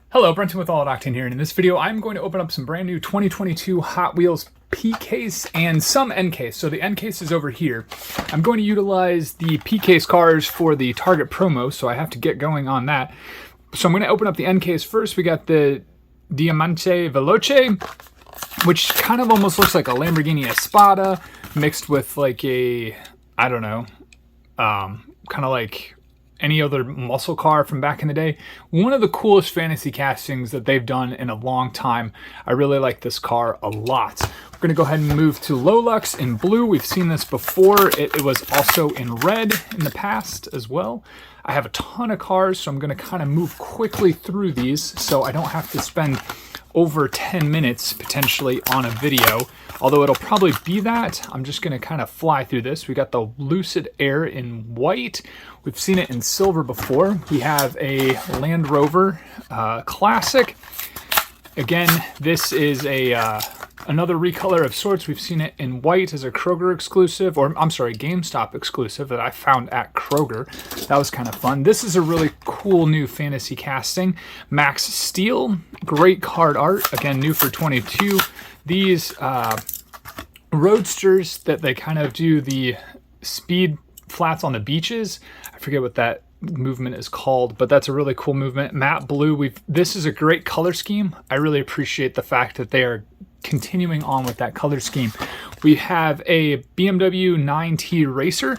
Hello, Brenton with All Octane here, and in this video I'm going to open up some brand new 2022 Hot Wheels P case and some N case. So the N case is over here. I'm going to utilize the P case cars for the Target promo, so I have to get going on that. So I'm going to open up the N case first. We got the Diamante Veloce, which kind of almost looks like a Lamborghini Espada mixed with like a, I don't know, kind of like any other muscle car from back in the day. One of the coolest fantasy castings that they've done in a long time. I really like this car a lot. We're going to go ahead and move to Lolux in blue. We've seen this before. It was also in red in the past as well. I have a ton of cars, so I'm going to kind of move quickly through these so I don't have to spend over 10 minutes potentially on a video, although it'll probably be that. I'm just going to kind of fly through this. We got the Lucid Air in white. We've seen it in silver before. We have a Land Rover Classic. Again, this is a another recolor of sorts. We've seen it in white as a Kroger exclusive, or I'm sorry, GameStop exclusive that I found at Kroger. That was kind of fun. This is a really cool new fantasy casting. Max Steel, great card art. Again, new for 22. These roadsters that they kind of do the speed flats on the beaches. I forget what that movement is called, but that's a really cool movement. Matte blue. This is a great color scheme. I really appreciate the fact that they are continuing on with that color scheme. We have a BMW 9T Racer.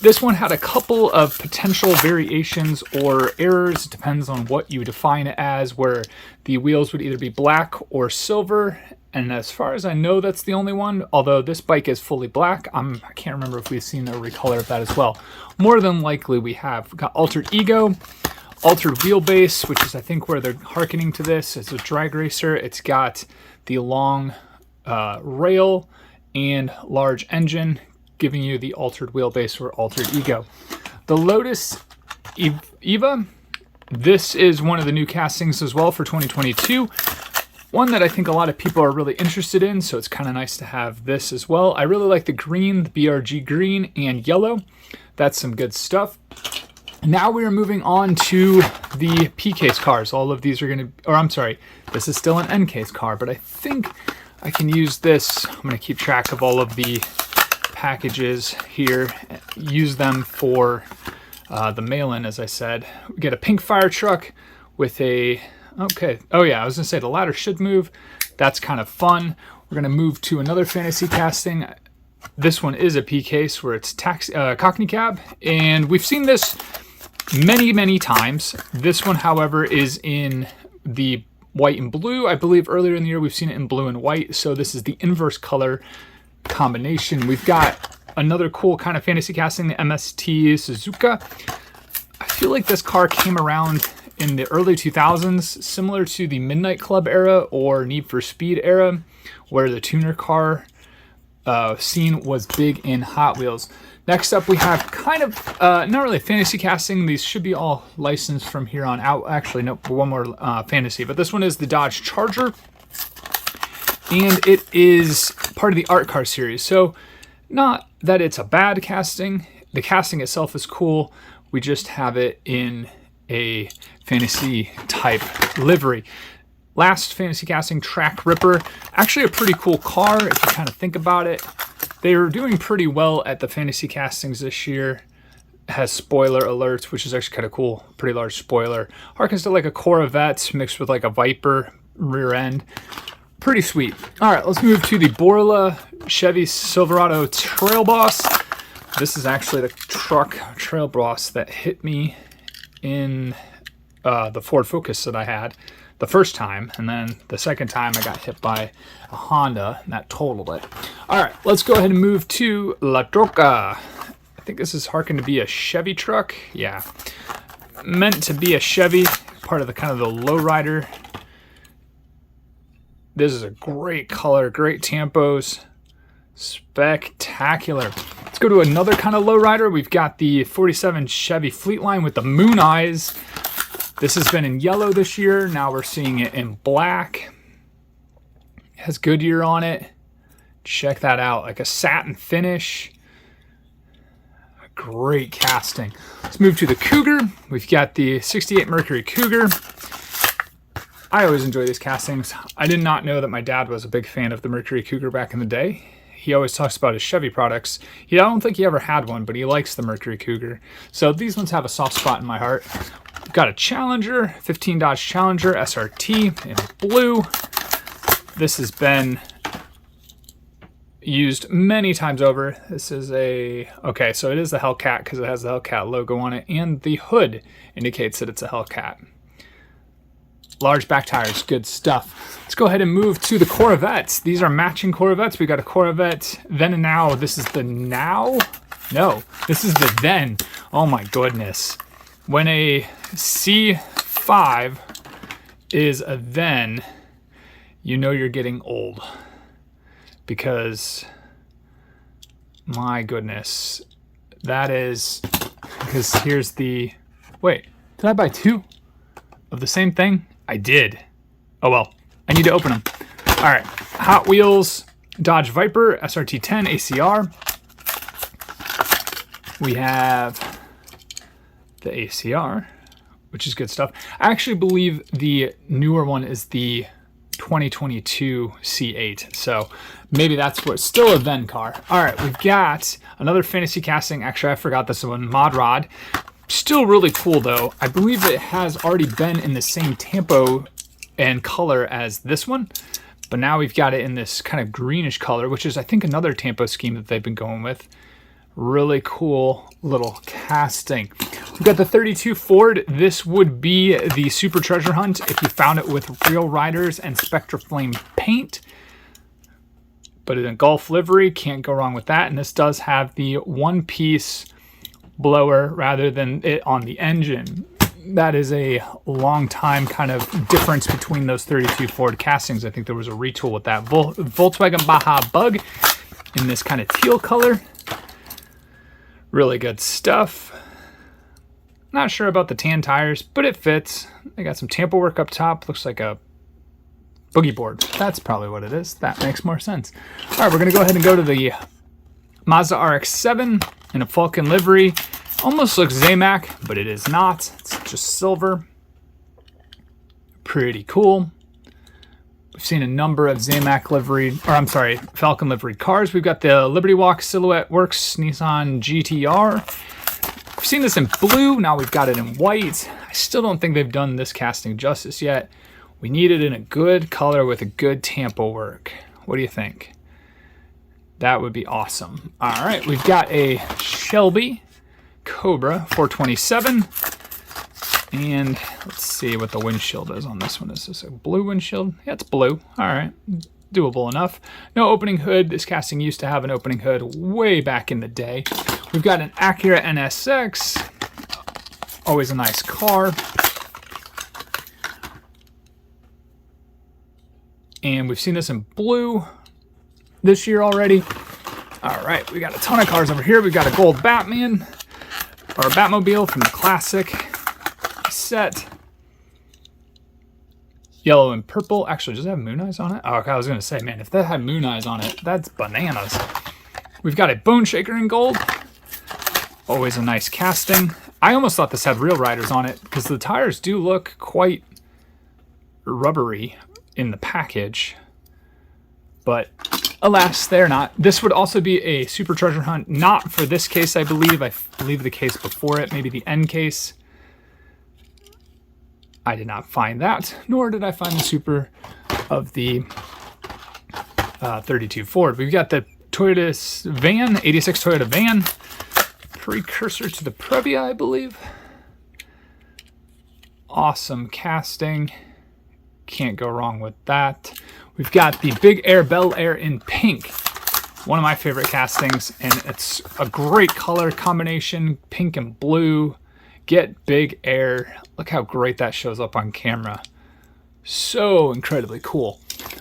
This one had a couple of potential variations or errors. It depends on what you define it as, where the wheels would either be black or silver. And as far as I know, that's the only one, although this bike is fully black. I can't remember if we've seen a recolor of that as well. More than likely we have. We've got Altered Ego, Altered Wheelbase, which is I think where they're hearkening to this. It's a drag racer. It's got the long rail and large engine, giving you the Altered Wheelbase or Altered Ego. The Lotus Eva, this is one of the new castings as well for 2022. One that I think a lot of people are really interested in, so it's kind of nice to have this as well. I really like the green, the BRG green and yellow. That's some good stuff. Now we are moving on to the P case cars. All of these are going to, or I'm sorry, this is still an N case car, but I think I can use this. I'm going to keep track of all of the packages here, use them for the mail-in, as I said. We get a pink fire truck with a, okay, oh yeah, I was going to say the ladder should move. That's kind of fun. We're going to move to another fantasy casting. This one is a P case where it's Cockney Cab, and we've seen this many times. This one, however, is in the white and blue. I believe earlier in the year we've seen it in blue and white, so this is the inverse color combination. We've got another cool kind of fantasy casting, the MST Suzuka. I feel like this car came around in the early 2000s, similar to the Midnight Club era or Need for Speed era, where the tuner car scene was big in Hot Wheels. Next up, we have kind of, not really fantasy casting. These should be all licensed from here on out. Actually, no, one more fantasy. But this one is the Dodge Charger. And it is part of the Art Car series. So, not that it's a bad casting. The casting itself is cool. We just have it in a fantasy type livery. Last fantasy casting, Track Ripper. Actually a pretty cool car if you kind of think about it. They were doing pretty well at the fantasy castings this year. It has spoiler alerts, which is actually kind of cool. Pretty large spoiler. Harkens to like a Corvette mixed with like a Viper rear end. Pretty sweet. All right, let's move to the Borla Chevy Silverado Trail Boss. This is actually the truck Trail Boss that hit me in the Ford Focus that I had the first time, and then the second time I got hit by a Honda and that totaled it. All right, let's go ahead and move to La Troca. I think this is harkened to be a Chevy truck. Yeah, meant to be a Chevy, part of the kind of the lowrider. This is a great color, great tampos, spectacular. Let's go to another kind of lowrider. We've got the 47 Chevy Fleetline with the moon eyes. This has been in yellow this year. Now we're seeing it in black. It has Goodyear on it. Check that out, like a satin finish. great casting. Let's move to the Cougar. We've got the 68 Mercury Cougar. I always enjoy these castings. I did not know that my dad was a big fan of the Mercury Cougar back in the day. He always talks about his Chevy products. I don't think he ever had one, but he likes the Mercury Cougar. So these ones have a soft spot in my heart. We've got a Challenger, 15 Dodge Challenger SRT in blue. This has been used many times over. This is okay, so it is the Hellcat because it has the Hellcat logo on it, and the hood indicates that it's a Hellcat. Large back tires, good stuff. Let's go ahead and move to the Corvettes. These are matching Corvettes. We got a Corvette then and now. This is the now? No, this is the then. Oh my goodness. When a C5 is a then, you know you're getting old. Because, my goodness, that is, because here's the, wait, did I buy two of the same thing? I did. Oh well, I need to open them. All right, Hot Wheels Dodge Viper SRT10 ACR. We have the ACR, which is good stuff. I actually believe the newer one is the 2022 C8, so maybe that's what, still a then car. All right, we've got another fantasy casting. Actually, I forgot this one, Mod Rod. Still really cool though. I believe it has already been in the same tempo and color as this one, but now we've got it in this kind of greenish color, which is I think another tempo scheme that they've been going with. Really cool little casting. We've got the 32 Ford. This would be the Super Treasure Hunt if you found it with Real Riders and Spectra Flame paint. But in a Golf livery, can't go wrong with that. And this does have the one-piece blower rather than it on the engine. That is a long time kind of difference between those 32 Ford castings. I think there was a retool with that. Volkswagen Baja Bug in this kind of teal color. Really good stuff. Not sure about the tan tires, but it fits. They got some tampo work up top. Looks like a boogie board. That's probably what it is. That makes more sense. All right, we're going to go ahead and go to the Mazda RX-7 in a Falcon livery. Almost looks Zamac, but it is not. It's just silver. Pretty cool. We've seen a number of Zamac livery, or I'm sorry, Falcon livery cars. We've got the Liberty Walk Silhouette Works Nissan GTR. We've seen this in blue. Now we've got it in white. I still don't think they've done this casting justice yet. We need it in a good color with a good tampo work. What do you think? That would be awesome. All right, we've got a Shelby Cobra 427. And let's see what the windshield is on this one. Is this a blue windshield? Yeah, it's blue. All right, doable enough. No opening hood. This casting used to have an opening hood way back in the day. We've got an Acura NSX. Always a nice car. And we've seen this in blue this year already. All right, we got a ton of cars over here. We've got a gold Batman, or a Batmobile from the classic set. Yellow and purple. Actually, does it have moon eyes on it? Oh, okay, I was going to say, man, if that had moon eyes on it, that's bananas. We've got a Bone Shaker in gold. Always a nice casting. I almost thought this had Real Riders on it because the tires do look quite rubbery in the package, but alas, they're not. This would also be a Super Treasure Hunt, not for this case, I believe. I believe the case before it, maybe the end case. I did not find that, nor did I find the Super of the 32 Ford. We've got the Toyota van, 86 Toyota van, precursor to the Previa, I believe. Awesome casting. Can't go wrong with that. We've got the Big Air Bel Air in pink. One of my favorite castings, and it's a great color combination, pink and blue. Get Big Air. Look how great that shows up on camera. So incredibly cool.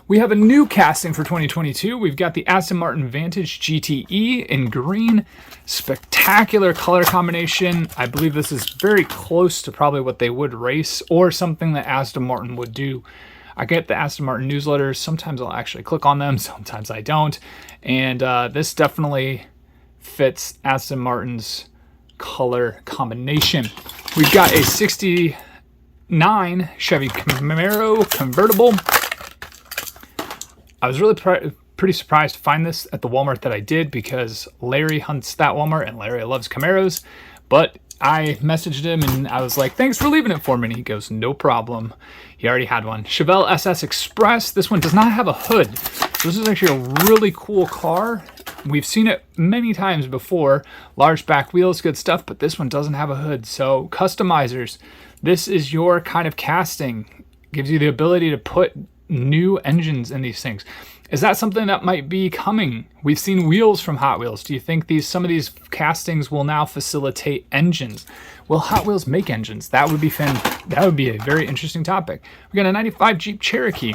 We have a new casting for 2022. We've got the Aston Martin Vantage GTE in green. Spectacular color combination. I believe this is very close to probably what they would race or something that Aston Martin would do. I get the Aston Martin newsletters. Sometimes I'll actually click on them. Sometimes I don't. And this definitely fits Aston Martin's color combination. We've got a 69 Chevy Camaro convertible. I was really pretty surprised to find this at the Walmart that I did, because Larry hunts that Walmart and Larry loves Camaros. But I messaged him and I was like, thanks for leaving it for me. And he goes, no problem. He already had one. Chevelle SS Express. This one does not have a hood. This is actually a really cool car. We've seen it many times before. Large back wheels, good stuff, but this one doesn't have a hood. So customizers, this is your kind of casting. Gives you the ability to put new engines in these things. Is that something that might be coming? We've seen wheels from Hot Wheels. Do you think some of these castings will now facilitate engines? Will Hot Wheels make engines? That would be that would be a very interesting topic. We got a 95 Jeep Cherokee.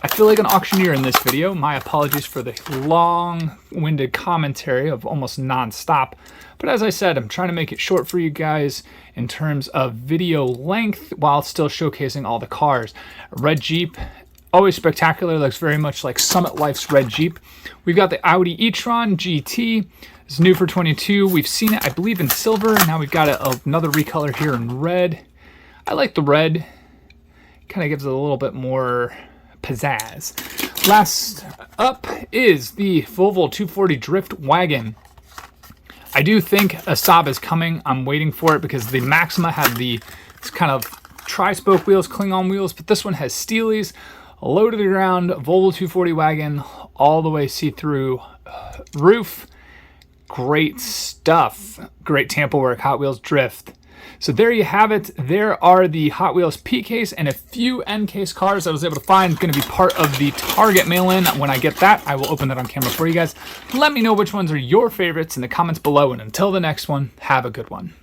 I feel like an auctioneer in this video. My apologies for the long-winded commentary of almost non-stop. But as I said, I'm trying to make it short for you guys in terms of video length while still showcasing all the cars. Red Jeep, always spectacular, looks very much like Summit Life's red Jeep. We've got the Audi e-tron GT. It's new for 22. We've seen it, I believe, in silver. Now we've got another recolor here in red. I like the red. Kind of gives it a little bit more pizzazz. Last up is the Volvo 240 Drift Wagon. I do think a Saab is coming. I'm waiting for it because the Maxima had the kind of tri-spoke wheels, Klingon wheels, but this one has Steelies, low to the ground, Volvo 240 wagon, all the way see-through roof. Great stuff. Great Tampa work, Hot Wheels Drift. So there you have it. There are the Hot Wheels P-Case and a few N-Case cars I was able to find. Going to be part of the Target mail-in. When I get that, I will open that on camera for you guys. Let me know which ones are your favorites in the comments below. And until the next one, have a good one.